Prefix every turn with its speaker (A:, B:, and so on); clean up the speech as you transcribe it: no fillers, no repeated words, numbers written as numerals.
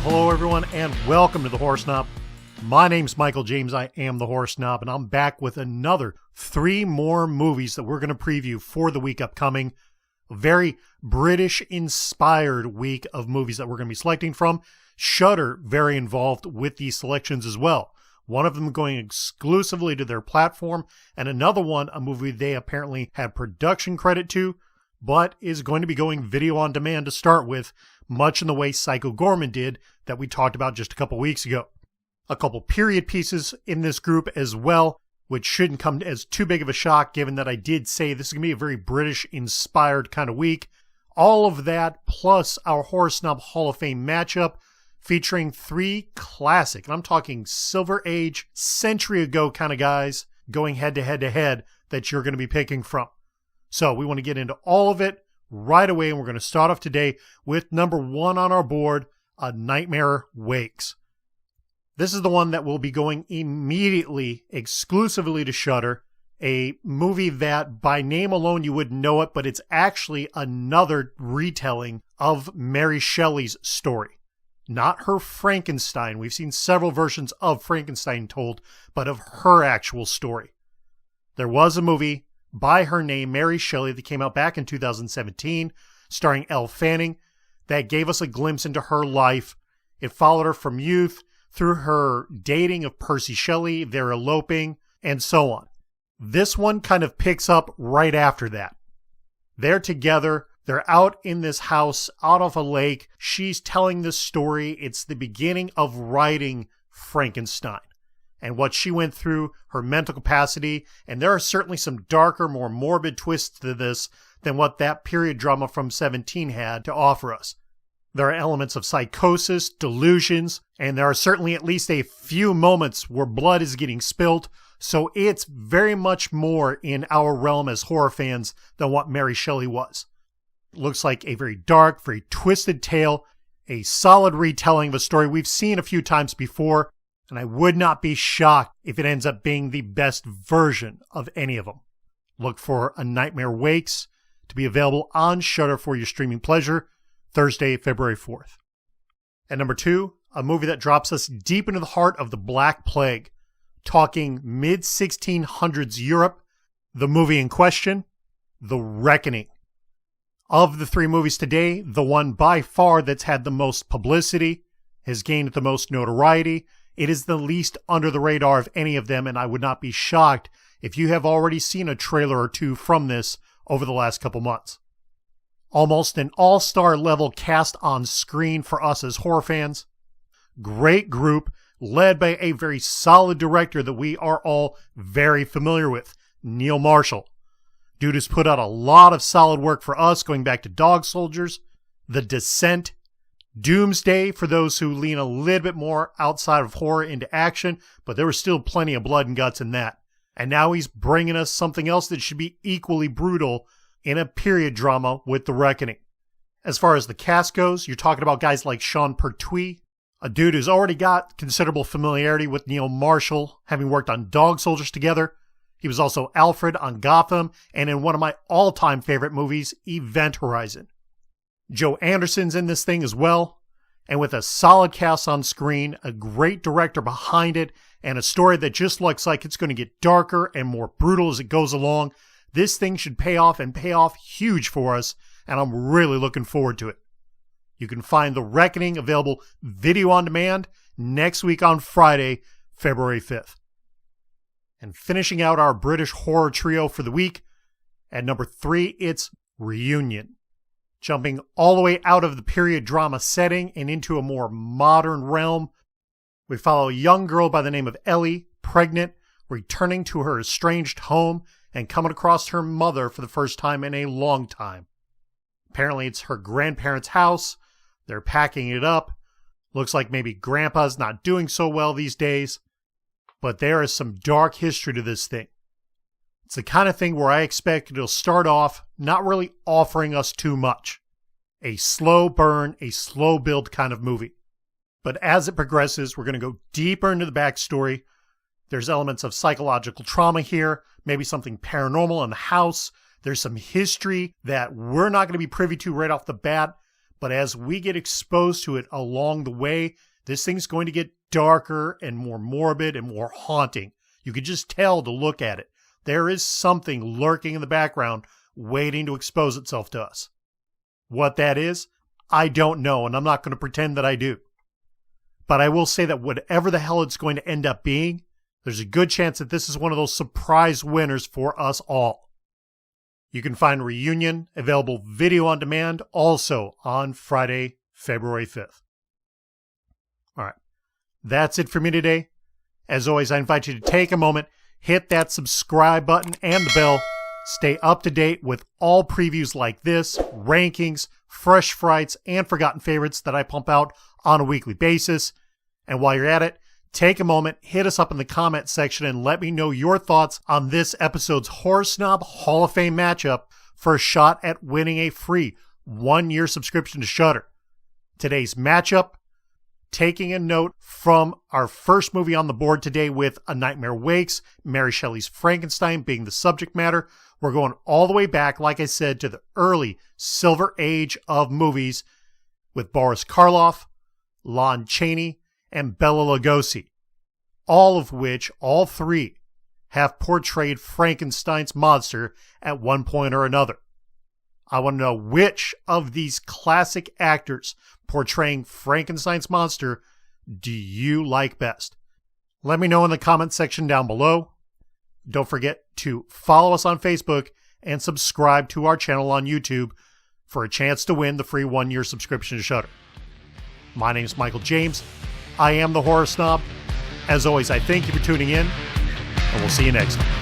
A: Well, hello everyone, and welcome to the Horror Snob. My name's Michael James. I am the Horror Snob, and I'm back with another 3 more movies that we're going to preview for the week upcoming. A very British-inspired week of movies that we're going to be selecting from. Shudder very involved with these selections as well. One of them going exclusively to their platform, and another one, a movie they apparently had production credit to, but is going to be going video on demand to start with, much in the way Psycho Gorman did that we talked about just a couple weeks ago. A couple period pieces in this group as well, which shouldn't come as too big of a shock given that I did say this is going to be a very British-inspired kind of week. All of that plus our Horror Snob Hall of Fame matchup featuring 3 classic, and I'm talking Silver Age, century ago kind of guys going head to head to head that you're going to be picking from. So we want to get into all of it right away, and we're going to start off today with number 1 on our board, A Nightmare Wakes. This is the one that will be going immediately, exclusively to Shudder, a movie that by name alone you wouldn't know it, but it's actually another retelling of Mary Shelley's story. Not her Frankenstein. We've seen several versions of Frankenstein told, but of her actual story. There was a movie by her name, Mary Shelley, that came out back in 2017, starring Elle Fanning, that gave us a glimpse into her life. It followed her from youth through her dating of Percy Shelley, their eloping, and so on. This one kind of picks up right after that. They're together. They're out in this house, out of a lake. She's telling this story. It's the beginning of writing Frankenstein and what she went through, her mental capacity, and there are certainly some darker, more morbid twists to this than what that period drama from 17 had to offer us. There are elements of psychosis, delusions, and there are certainly at least a few moments where blood is getting spilt, so it's very much more in our realm as horror fans than what Mary Shelley was. It looks like a very dark, very twisted tale, a solid retelling of a story we've seen a few times before, and I would not be shocked if it ends up being the best version of any of them. Look for A Nightmare Wakes to be available on Shudder for your streaming pleasure, Thursday, February 4th. At number 2, a movie that drops us deep into the heart of the Black Plague, talking mid-1600s Europe. The movie in question, The Reckoning. Of the 3 movies today, the one by far that's had the most publicity, has gained the most notoriety. It is the least under the radar of any of them, and I would not be shocked if you have already seen a trailer or 2 from this over the last couple months. Almost an all-star level cast on screen for us as horror fans. Great group, led by a very solid director that we are all very familiar with, Neil Marshall. Dude has put out a lot of solid work for us, going back to Dog Soldiers, The Descent, Doomsday for those who lean a little bit more outside of horror into action, but there was still plenty of blood and guts in that. And now he's bringing us something else that should be equally brutal in a period drama with The Reckoning. As far as the cast goes, you're talking about guys like Sean Pertwee, a dude who's already got considerable familiarity with Neil Marshall, having worked on Dog Soldiers together. He was also Alfred on Gotham, and in one of my all-time favorite movies, Event Horizon. Joe Anderson's in this thing as well, and with a solid cast on screen, a great director behind it, and a story that just looks like it's going to get darker and more brutal as it goes along, this thing should pay off and pay off huge for us, and I'm really looking forward to it. You can find The Reckoning available video on demand next week on Friday, February 5th. And finishing out our British horror trio for the week, at number 3, it's Reunion. Jumping all the way out of the period drama setting and into a more modern realm, we follow a young girl by the name of Ellie, pregnant, returning to her estranged home and coming across her mother for the first time in a long time. Apparently it's her grandparents' house. They're packing it up. Looks like maybe Grandpa's not doing so well these days. But there is some dark history to this thing. It's the kind of thing where I expect it'll start off not really offering us too much. A slow burn, a slow build kind of movie. But as it progresses, we're going to go deeper into the backstory. There's elements of psychological trauma here, maybe something paranormal in the house. There's some history that we're not going to be privy to right off the bat, But as we get exposed to it along the way, this thing's going to get darker and more morbid and more haunting. You can just tell to look at it. There is something lurking in the background waiting to expose itself to us. What that is, I don't know, and I'm not going to pretend that I do. But I will say that whatever the hell it's going to end up being, there's a good chance that this is one of those surprise winners for us all. You can find Reunion available video on demand also on Friday, February 5th. All right, that's it for me today. As always, I invite you to take a moment, hit that subscribe button and the bell. Stay up to date with all previews like this, rankings, fresh frights, and forgotten favorites that I pump out on a weekly basis. And while you're at it, take a moment, hit us up in the comment section, and let me know your thoughts on this episode's Horror Snob Hall of Fame matchup for a shot at winning a free 1-year subscription to Shudder. Today's matchup, taking a note from our first movie on the board today with A Nightmare Wakes, Mary Shelley's Frankenstein being the subject matter. We're going all the way back, like I said, to the early Silver Age of movies with Boris Karloff, Lon Chaney, and Bela Lugosi, all three have portrayed Frankenstein's monster at one point or another. I want to know which of these classic actors portraying Frankenstein's monster do you like best? Let me know in the comment section down below. Don't forget to follow us on Facebook and subscribe to our channel on YouTube for a chance to win the free 1-year subscription to Shudder. My name is Michael James. I am the Horror Snob. As always, I thank you for tuning in, and we'll see you next time.